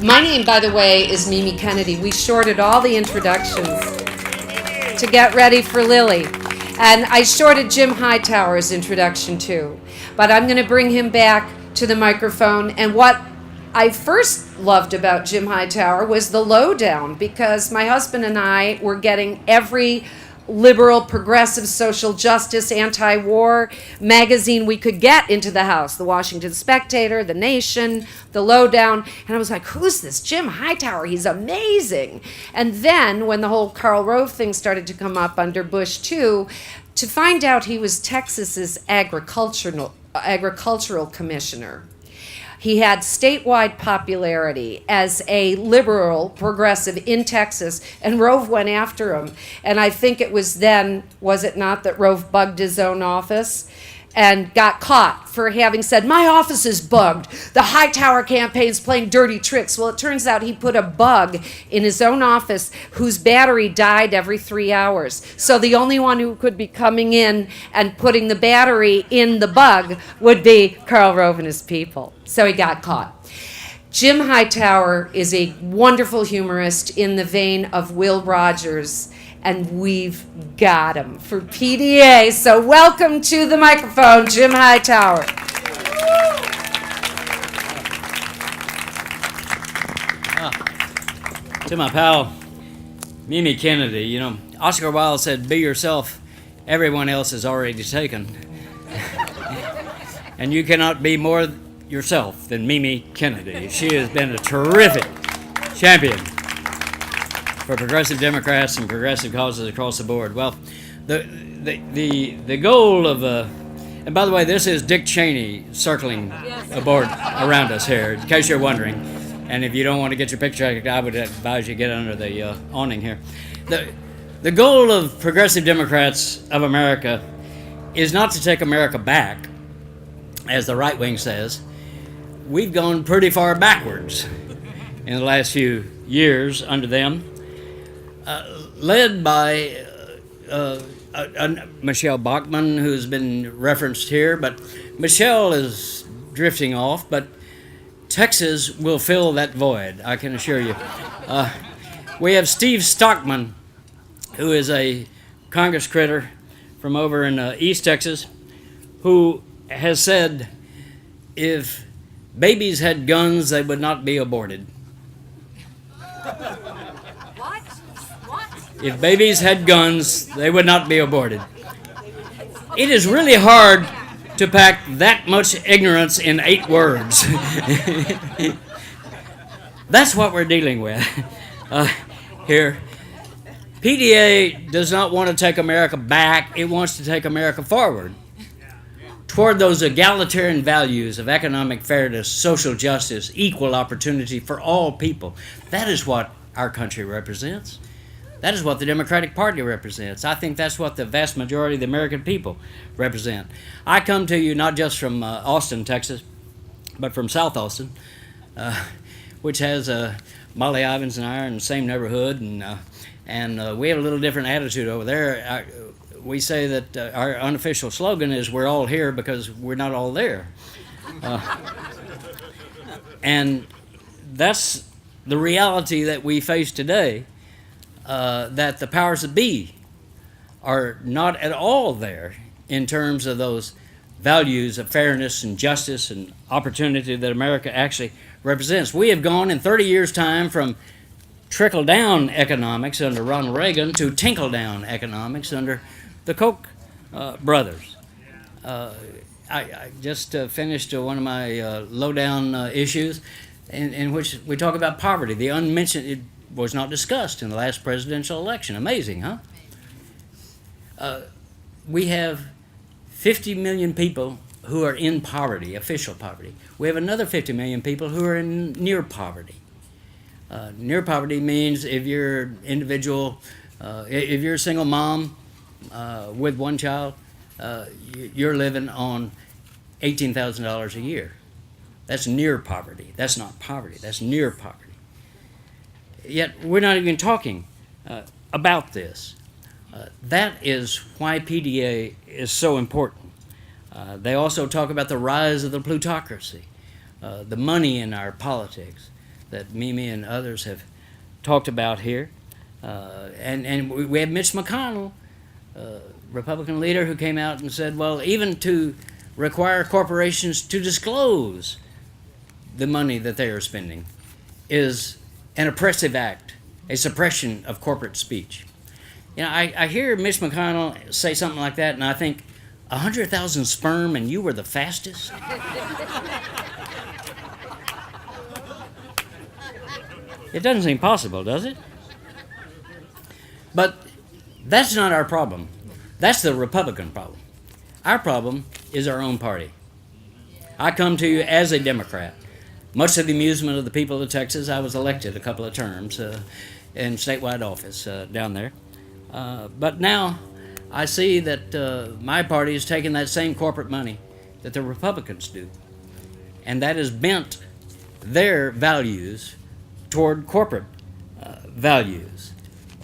My name, by the way, is Mimi Kennedy. We shorted all the introductions to get ready for Lily. And I shorted Jim Hightower's introduction too. But I'm going to bring him back to the microphone. And what I first loved about Jim Hightower was the Lowdown, because my husband and I were getting every liberal, progressive, social justice, anti-war magazine we could get into the house. The Washington Spectator, The Nation, The Lowdown. And I was like, who's this Jim Hightower? He's amazing. And then when the whole Karl Rove thing started to come up under Bush too, to find out he was Texas's agricultural commissioner. He had statewide popularity as a liberal progressive in Texas, and Rove went after him. And I think it was then, was it not, that Rove bugged his own office and got caught for having said, my office is bugged. The Hightower campaign's playing dirty tricks. Well, it turns out he put a bug in his own office whose battery died every 3 hours. So the only one who could be coming in and putting the battery in the bug would be Karl Rove and his people. So he got caught. Jim Hightower is a wonderful humorist in the vein of Will Rogers, and we've got him for PDA. So welcome to the microphone, Jim Hightower. To my pal, Mimi Kennedy, you know, Oscar Wilde said, be yourself, everyone else is already taken. And you cannot be more yourself than Mimi Kennedy. She has been a terrific champion for progressive Democrats and progressive causes across the board. Well, the goal of and by the way, this is Dick Cheney circling aboard around us here, in case you're wondering. And if you don't want to get your picture, I would advise you get under the awning here. The goal of progressive Democrats of America is not to take America back, as the right wing says. We've gone pretty far backwards in the last few years under them. Led by Michelle Bachmann, who's been referenced here, but Michelle is drifting off, but Texas will fill that void, I can assure you. We have Steve Stockman, who is a Congress critter from over in East Texas, who has said, if babies had guns, they would not be aborted. If babies had guns, they would not be aborted. It is really hard to pack that much ignorance in 8 words. That's what we're dealing with here. PDA does not want to take America back. It wants to take America forward toward those egalitarian values of economic fairness, social justice, equal opportunity for all people. That is what our country represents. That is what the Democratic Party represents. I think that's what the vast majority of the American people represent. I come to you not just from Austin, Texas, but from South Austin, which has Molly Ivins and I are in the same neighborhood, and we have a little different attitude over there. We say that our unofficial slogan is we're all here because we're not all there. And that's the reality that we face today. That the powers that be are not at all there in terms of those values of fairness and justice and opportunity that America actually represents. We have gone in 30 years' time from trickle-down economics under Ronald Reagan to tinkle-down economics under the Koch brothers. I just finished one of my Lowdown issues in which we talk about poverty, the unmentioned. It was not discussed in the last presidential election. Amazing, huh? We have 50 million people who are in poverty, official poverty. We have another 50 million people who are in near poverty. Near poverty means if you're individual, if you're a single mom with one child, you're living on $18,000 a year. That's near poverty. That's not poverty. That's near poverty. Yet we're not even talking about this. That is why PDA is so important. They also talk about the rise of the plutocracy, the money in our politics, that Mimi and others have talked about here. And we have Mitch McConnell, Republican leader, who came out and said, well, even to require corporations to disclose the money that they are spending is an oppressive act, a suppression of corporate speech. You know, I hear Mitch McConnell say something like that, and I think, 100,000 sperm and you were the fastest? It doesn't seem possible, does it? But that's not our problem. That's the Republican problem. Our problem is our own party. I come to you as a Democrat. Much to the amusement of the people of Texas, I was elected a couple of terms in statewide office down there. But now I see that my party is taking that same corporate money that the Republicans do, and that has bent their values toward corporate values.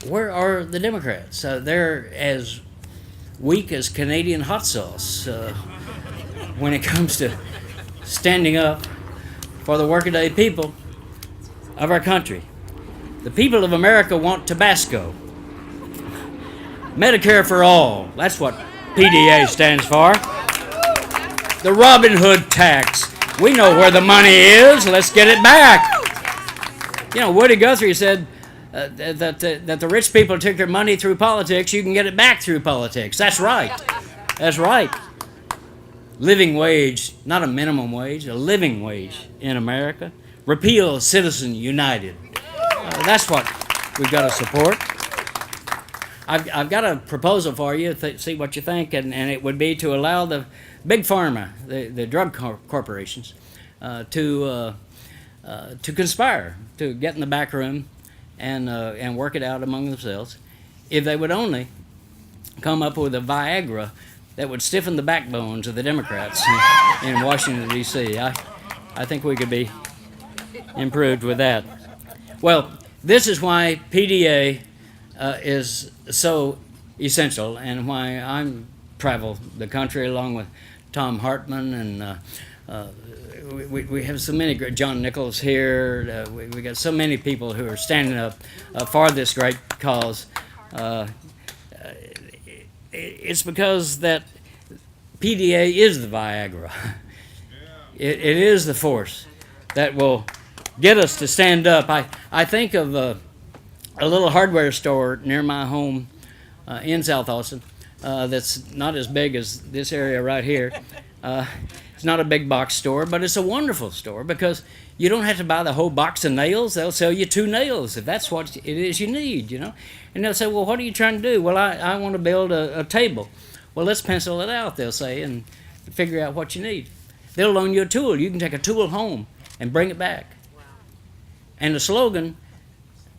Where are the Democrats? They're as weak as Canadian hot sauce when it comes to standing up for the workaday people of our country. The people of America want Tabasco. Medicare for all. That's what PDA stands for. The Robin Hood tax. We know where the money is. Let's get it back. You know, Woody Guthrie said that the rich people took their money through politics. You can get it back through politics. That's right. That's right. Living wage, not a minimum wage, a living wage in America. Repeal Citizen United. That's what we've got to support. I've got a proposal for you, see what you think, and it would be to allow the big pharma, the drug corporations, to conspire, to get in the back room and work it out among themselves. If they would only come up with a Viagra that would stiffen the backbones of the Democrats in Washington, D.C. I think we could be improved with that. Well, this is why PDA is so essential, and why I'm travel the country along with Tom Hartman, and we have so many great, John Nichols here. We got so many people who are standing up for this great cause. It's because that PDA is the Viagra. It is the force that will get us to stand up. I think of a little hardware store near my home in South Austin that's not as big as this area right here. It's not a big box store, but it's a wonderful store because you don't have to buy the whole box of nails. They'll sell you 2 nails if that's what it is you need, you know. And they'll say, well, what are you trying to do? Well, I want to build a table. Well, let's pencil it out, they'll say, and figure out what you need. They'll loan you a tool. You can take a tool home and bring it back. Wow. And the slogan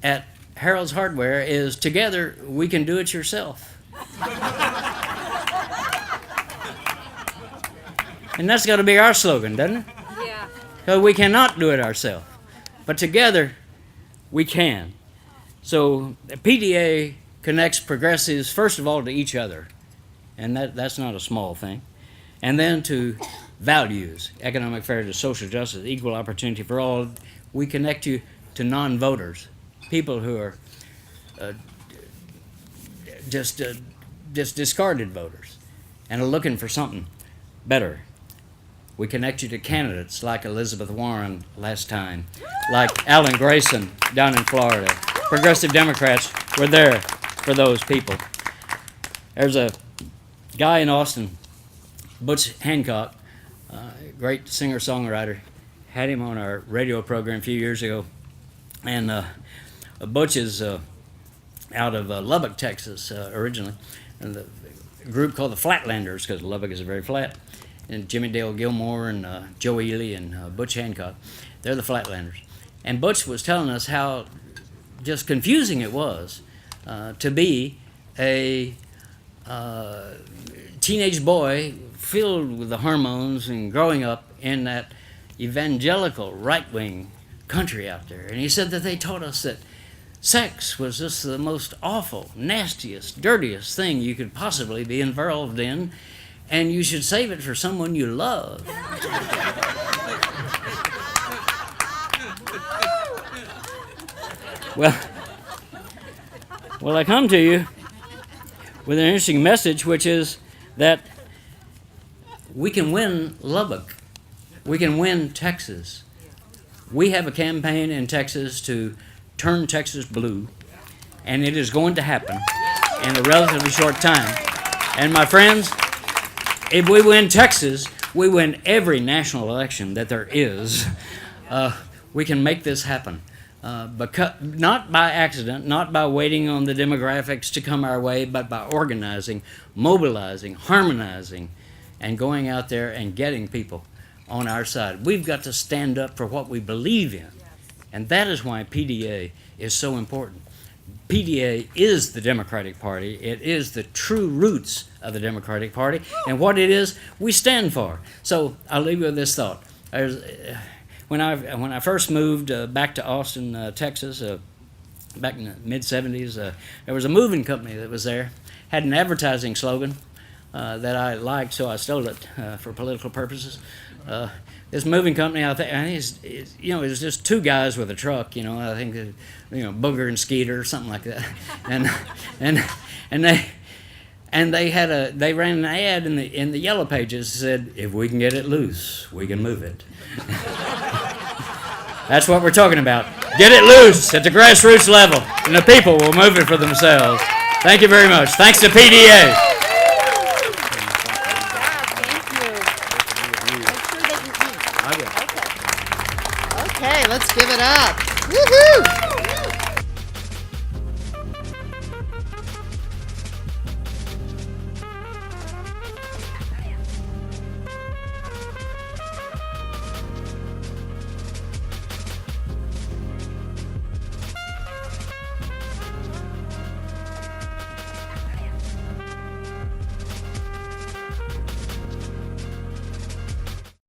at Harold's Hardware is, together we can do it yourself. And that's got to be our slogan, doesn't it? Yeah. Because we cannot do it ourselves. But together we can. So PDA connects progressives, first of all, to each other. And that's not a small thing. And then to values, economic fairness, social justice, equal opportunity for all. We connect you to non-voters, people who are just discarded voters and are looking for something better. We connect you to candidates like Elizabeth Warren last time, like Alan Grayson down in Florida. Progressive Democrats were there for those people. There's a guy in Austin, Butch Hancock, great singer-songwriter, had him on our radio program a few years ago. And Butch is out of Lubbock, Texas, originally, and the group called the Flatlanders, because Lubbock is very flat. And Jimmy Dale Gilmore and Joe Ely and Butch Hancock, they're the Flatlanders. And Butch was telling us how just confusing it was to be a teenage boy filled with the hormones and growing up in that evangelical right-wing country out there. And he said that they taught us that sex was just the most awful, nastiest, dirtiest thing you could possibly be involved in, and you should save it for someone you love. Well, I come to you with an interesting message, which is that we can win Lubbock. We can win Texas. We have a campaign in Texas to turn Texas blue, and it is going to happen in a relatively short time. And my friends, if we win Texas, we win every national election that there is. We can make this happen. Because, not by accident, not by waiting on the demographics to come our way, but by organizing, mobilizing, harmonizing, and going out there and getting people on our side. We've got to stand up for what we believe in, and that is why PDA is so important. PDA is the Democratic Party. It is the true roots of the Democratic Party, and what it is, we stand for. So I'll leave you with this thought. When I first moved back to Austin, Texas, back in the mid-'70s, there was a moving company that was there, had an advertising slogan that I liked, so I stole it for political purposes. This moving company out there, it was just two guys with a truck, I think, Booger and Skeeter or something like that, and they ran an ad in the Yellow Pages that said, "If we can get it loose, we can move it." That's what we're talking about. Get it loose at the grassroots level, and the people will move it for themselves. Thank you very much. Thanks to PDA. Okay, let's give it up. Woohoo!